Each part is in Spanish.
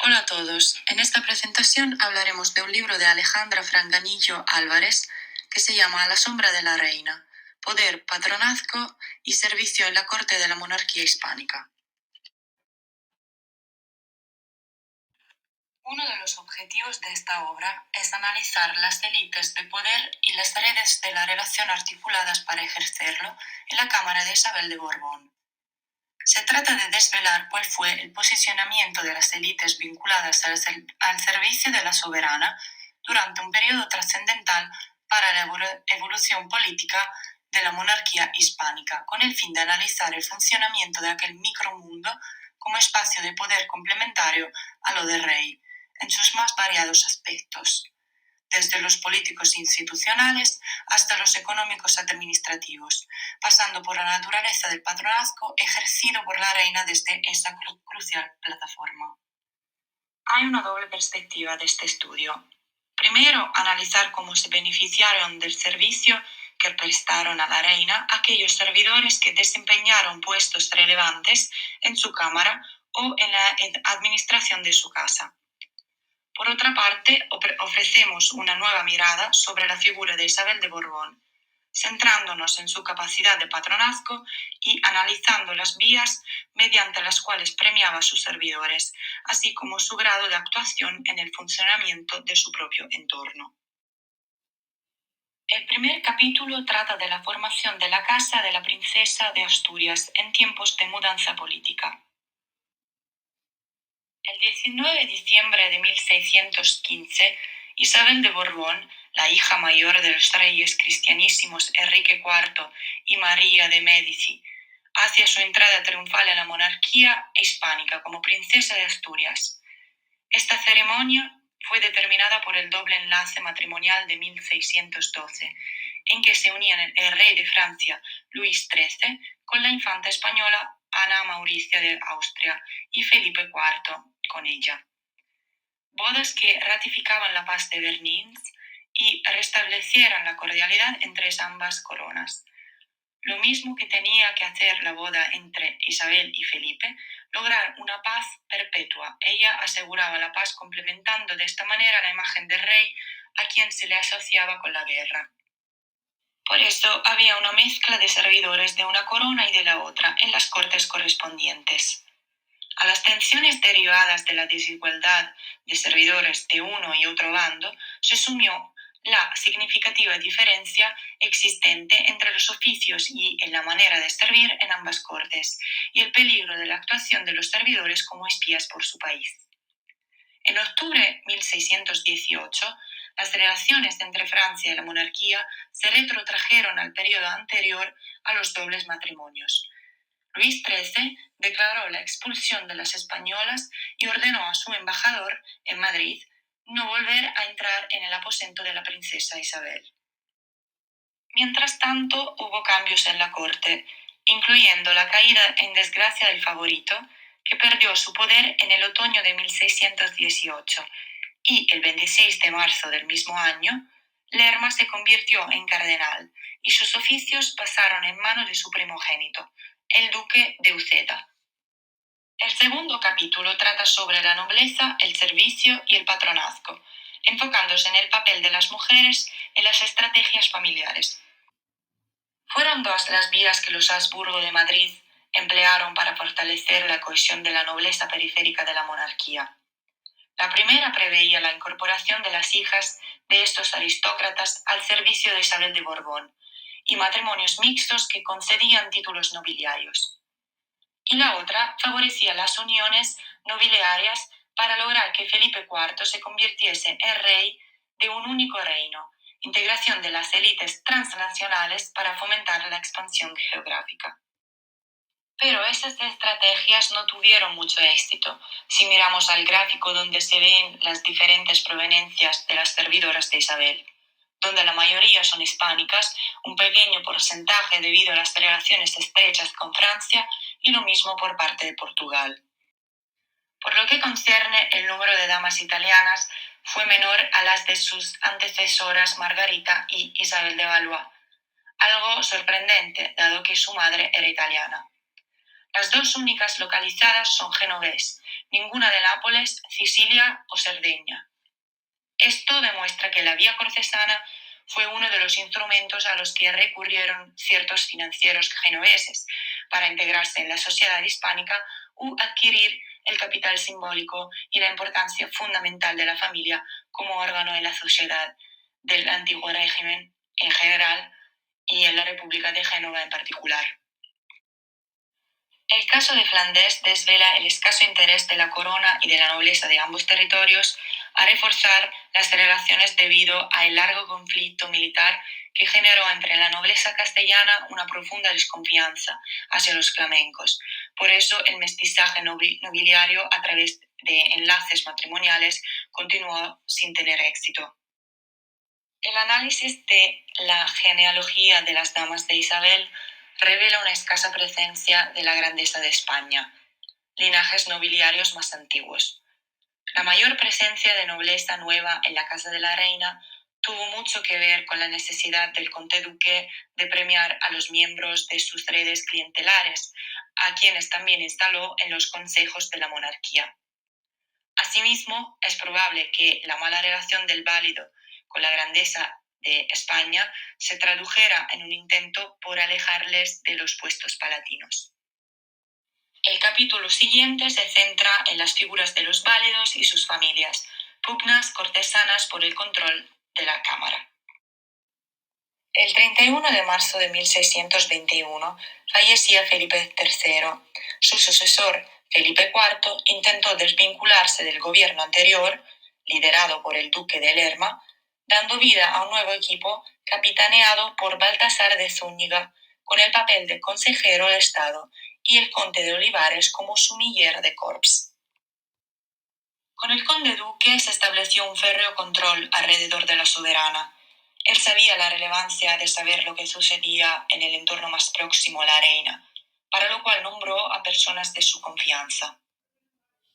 Hola a todos. En esta presentación hablaremos de un libro de Alejandra Franganillo Álvarez que se llama A la sombra de la reina, poder, patronazgo y servicio en la corte de la monarquía hispánica. Uno de los objetivos de esta obra es analizar las élites de poder y las redes de la relación articuladas para ejercerlo en la Cámara de Isabel de Borbón. Se trata de desvelar cuál fue el posicionamiento de las élites vinculadas al servicio de la soberana durante un periodo trascendental para la evolución política de la monarquía hispánica, con el fin de analizar el funcionamiento de aquel micromundo como espacio de poder complementario a lo del rey, en sus más variados aspectos, desde los políticos institucionales hasta los económicos administrativos, pasando por la naturaleza del patronazgo ejercido por la reina desde esa crucial plataforma. Hay una doble perspectiva de este estudio. Primero, analizar cómo se beneficiaron del servicio que prestaron a la reina aquellos servidores que desempeñaron puestos relevantes en su cámara o en la administración de su casa. Por otra parte, ofrecemos una nueva mirada sobre la figura de Isabel de Borbón, centrándonos en su capacidad de patronazgo y analizando las vías mediante las cuales premiaba a sus servidores, así como su grado de actuación en el funcionamiento de su propio entorno. El primer capítulo trata de la formación de la casa de la princesa de Asturias en tiempos de mudanza política. El 19 de diciembre de 1615, Isabel de Borbón, la hija mayor de los reyes cristianísimos Enrique IV y María de Médici, hacia su entrada triunfal en la monarquía hispánica como princesa de Asturias. Esta ceremonia fue determinada por el doble enlace matrimonial de 1612, en que se unían el rey de Francia, Luis XIII, con la infanta española Ana Mauricia de Austria y Felipe IV con ella. Bodas que ratificaban la paz de Verniers y restablecieran la cordialidad entre ambas coronas. Lo mismo que tenía que hacer la boda entre Isabel y Felipe, lograr una paz perpetua. Ella aseguraba la paz complementando de esta manera la imagen del rey a quien se le asociaba con la guerra. Por eso había una mezcla de servidores de una corona y de la otra en las cortes correspondientes. A las tensiones derivadas de la desigualdad de servidores de uno y otro bando se sumió la significativa diferencia existente entre los oficios y en la manera de servir en ambas cortes, y el peligro de la actuación de los servidores como espías por su país. En octubre de 1618, las relaciones entre Francia y la monarquía se retrotrajeron al periodo anterior a los dobles matrimonios. Luis XIII declaró la expulsión de las españolas y ordenó a su embajador en Madrid no volver a entrar en el aposento de la princesa Isabel. Mientras tanto, hubo cambios en la corte, incluyendo la caída en desgracia del favorito, que perdió su poder en el otoño de 1618, y el 26 de marzo del mismo año, Lerma se convirtió en cardenal y sus oficios pasaron en manos de su primogénito, el duque de Uceda. El segundo capítulo trata sobre la nobleza, el servicio y el patronazgo, enfocándose en el papel de las mujeres en las estrategias familiares. Fueron dos las vías que los Habsburgo de Madrid emplearon para fortalecer la cohesión de la nobleza periférica de la monarquía. La primera preveía la incorporación de las hijas de estos aristócratas al servicio de Isabel de Borbón y matrimonios mixtos que concedían títulos nobiliarios. Y la otra favorecía las uniones nobiliarias para lograr que Felipe IV se convirtiese en rey de un único reino, integración de las élites transnacionales para fomentar la expansión geográfica. Pero estas estrategias no tuvieron mucho éxito. Si miramos al gráfico donde se ven las diferentes proveniencias de las servidoras de Isabel, donde la mayoría son hispánicas, un pequeño porcentaje debido a las relaciones estrechas con Francia y lo mismo por parte de Portugal. Por lo que concierne el número de damas italianas, fue menor a las de sus antecesoras Margarita y Isabel de Valois, algo sorprendente dado que su madre era italiana. Las dos únicas localizadas son genovés, ninguna de Nápoles, Sicilia o Cerdeña. Esto demuestra que la vía cortesana fue uno de los instrumentos a los que recurrieron ciertos financieros genoveses para integrarse en la sociedad hispánica u adquirir el capital simbólico y la importancia fundamental de la familia como órgano de la sociedad del antiguo régimen en general y en la República de Génova en particular. El caso de Flandes desvela el escaso interés de la corona y de la nobleza de ambos territorios a reforzar las relaciones debido al largo conflicto militar que generó entre la nobleza castellana una profunda desconfianza hacia los flamencos. Por eso el mestizaje nobiliario a través de enlaces matrimoniales continuó sin tener éxito. El análisis de la genealogía de las damas de Isabel revela una escasa presencia de la grandeza de España, linajes nobiliarios más antiguos. La mayor presencia de nobleza nueva en la casa de la reina tuvo mucho que ver con la necesidad del conde-duque de premiar a los miembros de sus redes clientelares, a quienes también instaló en los consejos de la monarquía. Asimismo, es probable que la mala relación del válido con la grandeza de España se tradujera en un intento por alejarles de los puestos palatinos. El capítulo siguiente se centra en las figuras de los válidos y sus familias, pugnas cortesanas por el control de la Cámara. El 31 de marzo de 1621 fallecía Felipe III. Su sucesor, Felipe IV, intentó desvincularse del gobierno anterior, liderado por el duque de Lerma, dando vida a un nuevo equipo capitaneado por Baltasar de Zúñiga, con el papel de consejero de Estado, y el conde de Olivares como sumiller de corps. Con el conde duque se estableció un férreo control alrededor de la soberana. Él sabía la relevancia de saber lo que sucedía en el entorno más próximo a la reina, para lo cual nombró a personas de su confianza.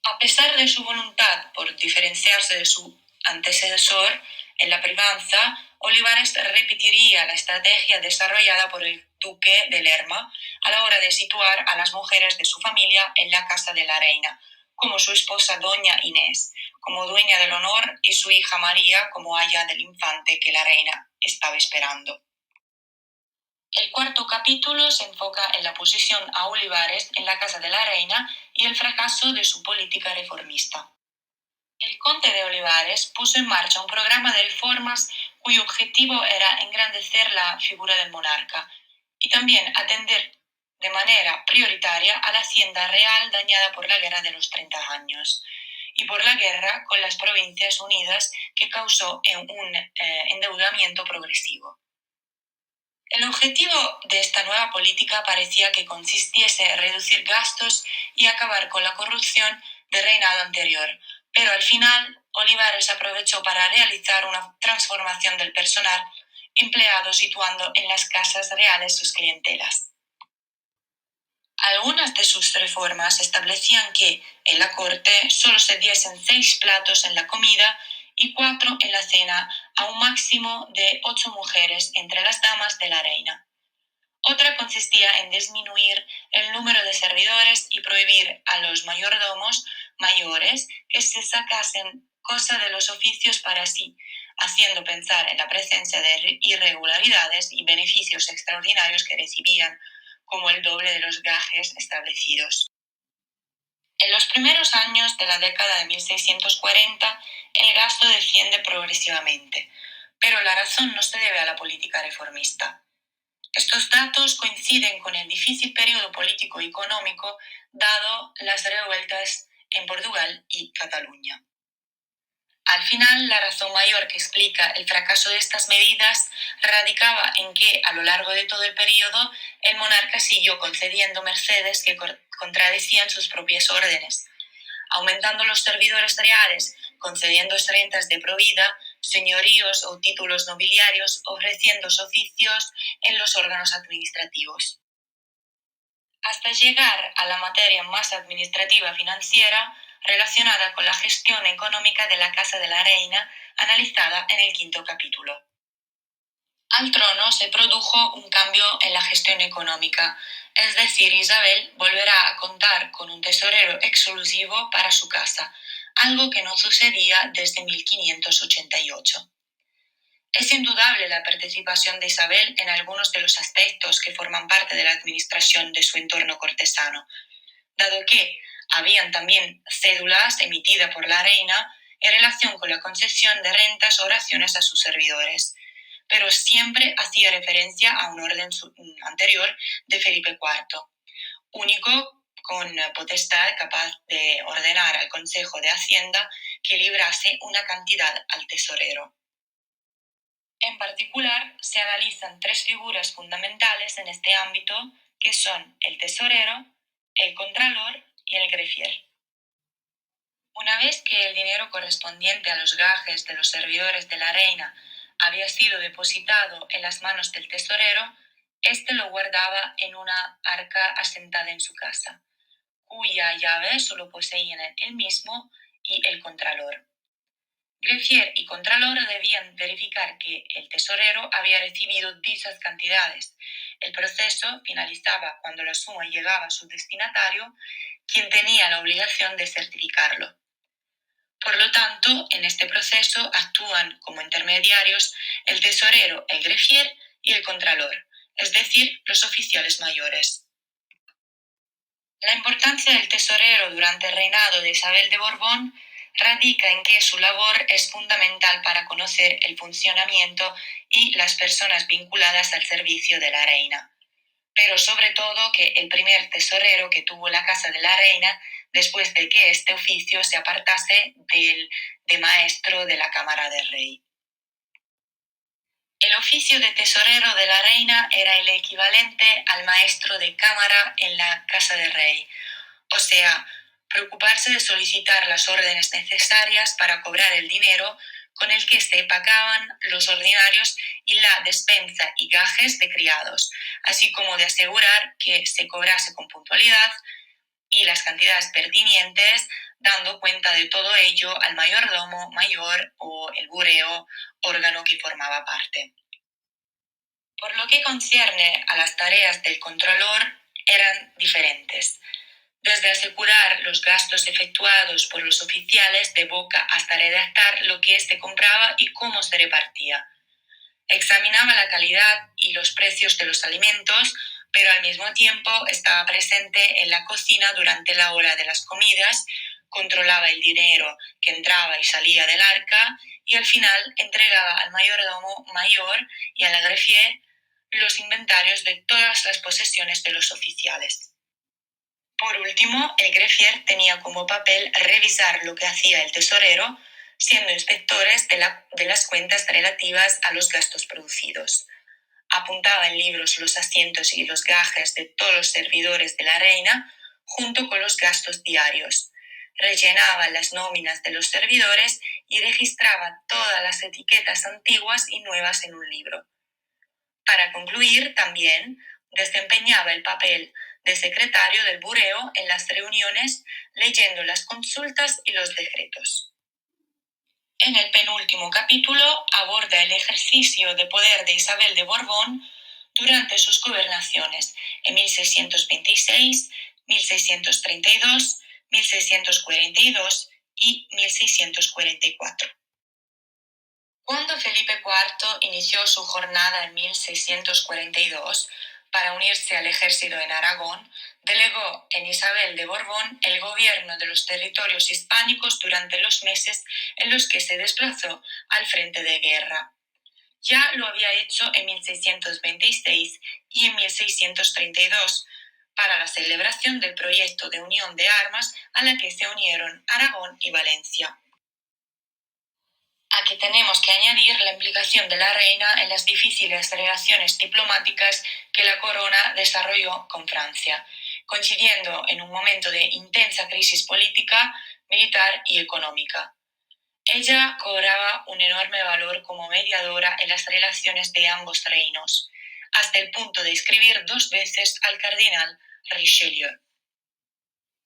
A pesar de su voluntad por diferenciarse de su antecesor en la privanza, Olivares repetiría la estrategia desarrollada por el duque de Lerma a la hora de situar a las mujeres de su familia en la casa de la reina, como su esposa doña Inés, como dueña del honor, y su hija María como aya del infante que la reina estaba esperando. El cuarto capítulo se enfoca en la oposición a Olivares en la casa de la reina y el fracaso de su política reformista. El conde de Olivares puso en marcha un programa de reformas cuyo objetivo era engrandecer la figura del monarca y también atender de manera prioritaria a la hacienda real dañada por la Guerra de los 30 años y por la guerra con las Provincias Unidas que causó un endeudamiento progresivo. El objetivo de esta nueva política parecía que consistiese en reducir gastos y acabar con la corrupción del reinado anterior, pero al final Olivares aprovechó para realizar una transformación del personal empleado situando en las casas reales sus clientelas. Algunas de sus reformas establecían que en la corte solo se diesen 6 platos en la comida y 4 en la cena, a un máximo de 8 mujeres entre las damas de la reina. Otra consistía en disminuir el número de servidores y prohibir a los mayordomos mayores que se sacasen cosa de los oficios para sí, haciendo pensar en la presencia de irregularidades y beneficios extraordinarios que recibían, como el doble de los gajes establecidos. En los primeros años de la década de 1640, el gasto desciende progresivamente, pero la razón no se debe a la política reformista. Estos datos coinciden con el difícil periodo político y económico dado las revueltas en Portugal y Cataluña. Al final, la razón mayor que explica el fracaso de estas medidas radicaba en que, a lo largo de todo el periodo, el monarca siguió concediendo mercedes que contradecían sus propias órdenes, aumentando los servidores reales, concediendo rentas de provida, señoríos o títulos nobiliarios, ofreciendo oficios en los órganos administrativos. Hasta llegar a la materia más administrativa financiera, relacionada con la gestión económica de la Casa de la Reina, analizada en el quinto capítulo. Al trono se produjo un cambio en la gestión económica, es decir, Isabel volverá a contar con un tesorero exclusivo para su casa, algo que no sucedía desde 1588. Es indudable la participación de Isabel en algunos de los aspectos que forman parte de la administración de su entorno cortesano, dado que habían también cédulas emitidas por la reina en relación con la concesión de rentas o raciones a sus servidores, pero siempre hacía referencia a un orden anterior de Felipe IV, único con potestad capaz de ordenar al Consejo de Hacienda que librase una cantidad al tesorero. En particular, se analizan tres figuras fundamentales en este ámbito, que son el tesorero, el contralor y el greffier. Una vez que el dinero correspondiente a los gajes de los servidores de la reina había sido depositado en las manos del tesorero, éste lo guardaba en una arca asentada en su casa, cuya llave solo poseían él mismo y el contralor. Greffier y contralor debían verificar que el tesorero había recibido dichas cantidades. El proceso finalizaba cuando la suma llegaba a su destinatario, quien tenía la obligación de certificarlo. Por lo tanto, en este proceso actúan como intermediarios el tesorero, el greffier y el contralor, es decir, los oficiales mayores. La importancia del tesorero durante el reinado de Isabel de Borbón radica en que su labor es fundamental para conocer el funcionamiento y las personas vinculadas al servicio de la reina, pero sobre todo que el primer tesorero que tuvo la casa de la reina después de que este oficio se apartase del de maestro de la cámara del rey. El oficio de tesorero de la reina era el equivalente al maestro de cámara en la casa del rey, o sea, preocuparse de solicitar las órdenes necesarias para cobrar el dinero con el que se pagaban los ordinarios y la despensa y gajes de criados, así como de asegurar que se cobrase con puntualidad y las cantidades pertinentes, dando cuenta de todo ello al mayordomo mayor o el bureo, órgano que formaba parte. Por lo que concierne a las tareas del controlor, eran diferentes. Desde asegurar los gastos efectuados por los oficiales de boca hasta redactar lo que éste compraba y cómo se repartía. Examinaba la calidad y los precios de los alimentos, pero al mismo tiempo estaba presente en la cocina durante la hora de las comidas, controlaba el dinero que entraba y salía del arca y al final entregaba al mayordomo mayor y a la greffier los inventarios de todas las posesiones de los oficiales. Por último, el greffier tenía como papel revisar lo que hacía el tesorero, siendo inspectores de las cuentas relativas a los gastos producidos. Apuntaba en libros los asientos y los gajes de todos los servidores de la reina, junto con los gastos diarios. Rellenaba las nóminas de los servidores y registraba todas las etiquetas antiguas y nuevas en un libro. Para concluir, también desempeñaba el papel de secretario del bureo en las reuniones, leyendo las consultas y los decretos. En el penúltimo capítulo aborda el ejercicio de poder de Isabel de Borbón durante sus gobernaciones en 1626, 1632, 1642 y 1644. Cuando Felipe IV inició su jornada en 1642 para unirse al ejército en Aragón, delegó en Isabel de Borbón el gobierno de los territorios hispánicos durante los meses en los que se desplazó al frente de guerra. Ya lo había hecho en 1626 y en 1632 para la celebración del proyecto de unión de armas a la que se unieron Aragón y Valencia. Aquí tenemos que añadir la implicación de la reina en las difíciles relaciones diplomáticas que la corona desarrolló con Francia, coincidiendo en un momento de intensa crisis política, militar y económica. Ella cobraba un enorme valor como mediadora en las relaciones de ambos reinos, hasta el punto de escribir 2 veces al cardenal Richelieu.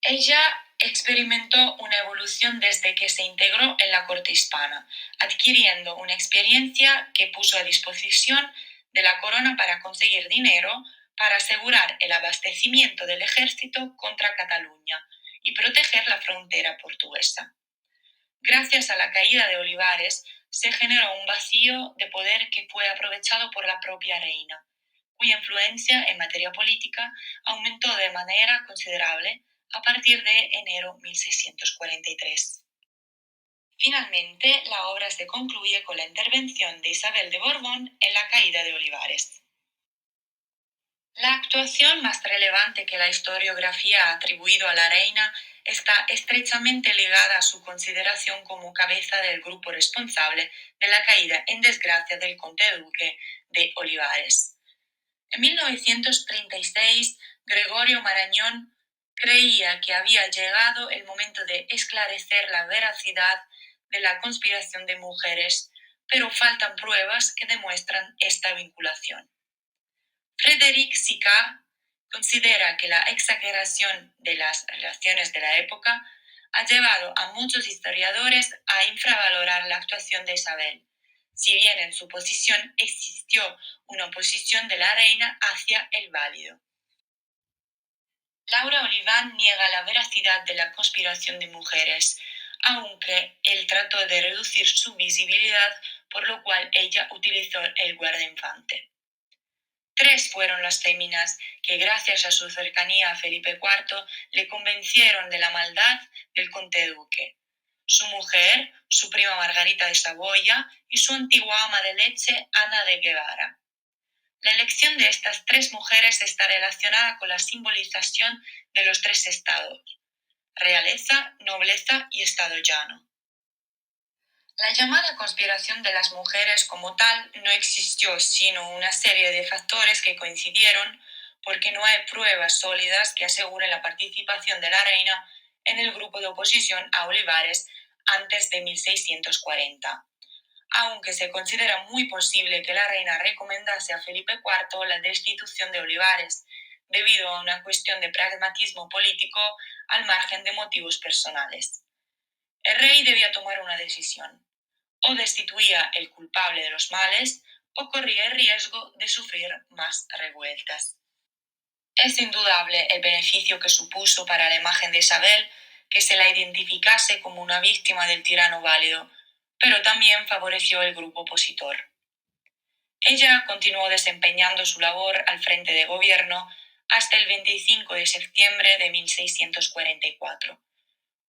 Ella experimentó una evolución desde que se integró en la corte hispana, adquiriendo una experiencia que puso a disposición de la corona para conseguir dinero para asegurar el abastecimiento del ejército contra Cataluña y proteger la frontera portuguesa. Gracias a la caída de Olivares, se generó un vacío de poder que fue aprovechado por la propia reina, cuya influencia en materia política aumentó de manera considerable a partir de enero 1643. Finalmente, la obra se concluye con la intervención de Isabel de Borbón en la caída de Olivares. La actuación más relevante que la historiografía ha atribuido a la reina está estrechamente ligada a su consideración como cabeza del grupo responsable de la caída en desgracia del conde duque de Olivares. En 1936, Gregorio Marañón creía que había llegado el momento de esclarecer la veracidad de la conspiración de mujeres, pero faltan pruebas que demuestran esta vinculación. Frédéric Sicard considera que la exageración de las relaciones de la época ha llevado a muchos historiadores a infravalorar la actuación de Isabel, si bien en su posición existió una oposición de la reina hacia el válido. Laura Oliván niega la veracidad de la conspiración de mujeres, aunque él trató de reducir su visibilidad, por lo cual ella utilizó el guardainfante. 3 fueron las féminas que, gracias a su cercanía a Felipe IV, le convencieron de la maldad del conde duque: su mujer, su prima Margarita de Saboya y su antigua ama de leche Ana de Guevara. La elección de estas 3 mujeres está relacionada con la simbolización de los 3 estados: realeza, nobleza y estado llano. La llamada conspiración de las mujeres como tal no existió, sino una serie de factores que coincidieron, porque no hay pruebas sólidas que aseguren la participación de la reina en el grupo de oposición a Olivares antes de 1640. Aunque se considera muy posible que la reina recomendase a Felipe IV la destitución de Olivares, debido a una cuestión de pragmatismo político al margen de motivos personales. El rey debía tomar una decisión: o destituía el culpable de los males, o corría el riesgo de sufrir más revueltas. Es indudable el beneficio que supuso para la imagen de Isabel que se la identificase como una víctima del tirano válido, pero también favoreció el grupo opositor. Ella continuó desempeñando su labor al frente de gobierno hasta el 25 de septiembre de 1644,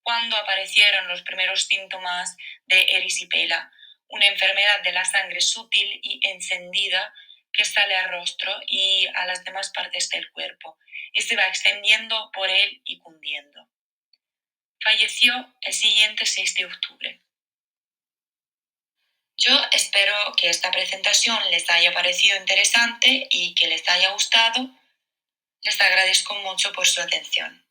cuando aparecieron los primeros síntomas de erisipela, una enfermedad de la sangre sutil y encendida que sale al rostro y a las demás partes del cuerpo, y se va extendiendo por él y cundiendo. Falleció el siguiente 6 de octubre. Yo espero que esta presentación les haya parecido interesante y que les haya gustado. Les agradezco mucho por su atención.